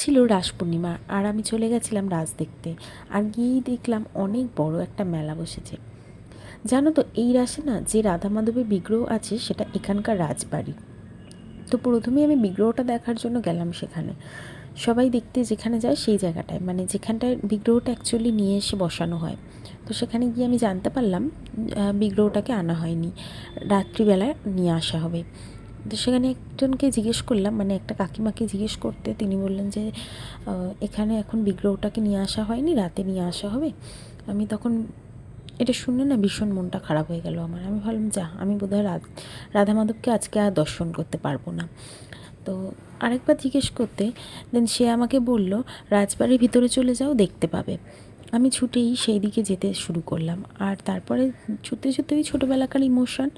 ছিল রাস পূর্ণিমা, আর আমি চলে গেছিলাম রাস দেখতে। আর গিয়েই দেখলাম অনেক বড় একটা মেলা বসেছে। জানো তো, এই রাসে না যে রাধা মাধবের বিগ্রহ আছে সেটা এখানকার রাজবাড়ি। তো প্রথমেই আমি বিগ্রহটা দেখার জন্য গেলাম সেখানে। সবাই দেখতে যেখানে যায় সেই জায়গাটায়, মানে যেখানটায় বিগ্রহটা অ্যাকচুয়ালি নিয়ে এসে বসানো হয়। তো সেখানে গিয়ে আমি জানতে পারলাম বিগ্রহটাকে আনা হয়নি, রাত্রিবেলায় নিয়ে আসা হবে। তো সেখানে একজনকে জিজ্ঞেস করলাম, মানে একটা কাকিমাকে জিজ্ঞেস করতে তিনি বললেন যে এখানে এখন বিগ্রহটাকে নিয়ে আসা হয়নি, রাতে নিয়ে আসা হবে। আমি তখন এটা শুনে না ভীষণ মনটা খারাপ হয়ে গেল আমার। আমি ভাবলাম, যা, আমি বোধহয় রাধা মাধবকে আজকে আর দর্শন করতে পারবো না। তো আরেকবার জিজ্ঞেস করতে দেন সে আমাকে বলল, রাজবাড়ির ভিতরে চলে যাও, দেখতে পাবে। আমি ছুটেই সেই দিকে যেতে শুরু করলাম। আর তারপরে ছুটতে ছুটতে ওই ছোটোবেলাকার ইমোশন,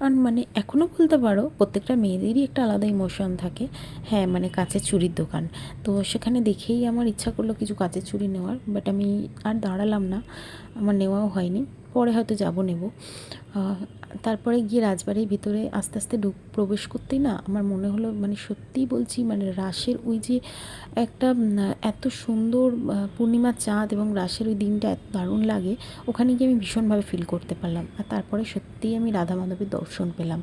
আর মানে এখনও বলতে পারো প্রত্যেকটা মেয়েদেরই একটা আলাদা ইমোশন থাকে। হ্যাঁ, মানে কাচের চুড়ির দোকান। তো সেখানে দেখেই আমার ইচ্ছা করলো কিছু কাচের চুড়ি নেওয়ার, বাট আমি আর দাঁড়ালাম না, আমার নেওয়াও হয়নি। পরে হয়তো নেব। তারপরে গিয়ে রাজবাড়ির ভিতরে আস্তে আস্তে প্রবেশ করতেই না আমার মনে হলো, মানে সত্যিই বলছি, মানে রাসের ওই যে একটা এত সুন্দর পূর্ণিমার চাঁদ এবং রাসের ওই দিনটা এত দারুণ লাগে, ওখানে গিয়ে আমি ভীষণভাবে ফিল করতে পারলাম। আর তারপরে সত্যিই আমি রাধা মাধবের দর্শন পেলাম।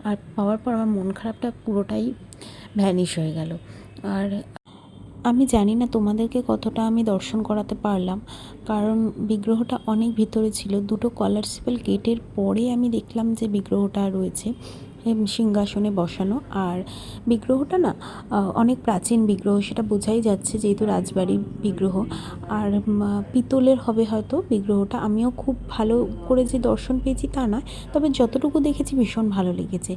আর পাওয়ার পর আমার মন খারাপটা পুরোটাই ভ্যানিশ হয়ে গেল। আর আমি জানি না তোমাদেরকে কতটা আমি দর্শন করাতে পারলাম, কারণ বিগ্রহটা অনেক ভিতরে ছিল। দুটো কলারসিপাল গেটের পরে আমি দেখলাম যে বিগ্রহটা রয়েছে সিংহাসনে বসানো। আর বিগ্রহটা না অনেক প্রাচীন বিগ্রহ, সেটা বোঝাই যাচ্ছে যেহেতু রাজবাড়ির বিগ্রহ। আর পিতলের হবে হয়তো বিগ্রহটা। আমিও খুব ভালো করে যে দর্শন পেয়েছি তা নয়, তবে যতটুকু দেখেছি ভীষণ ভালো লেগেছে।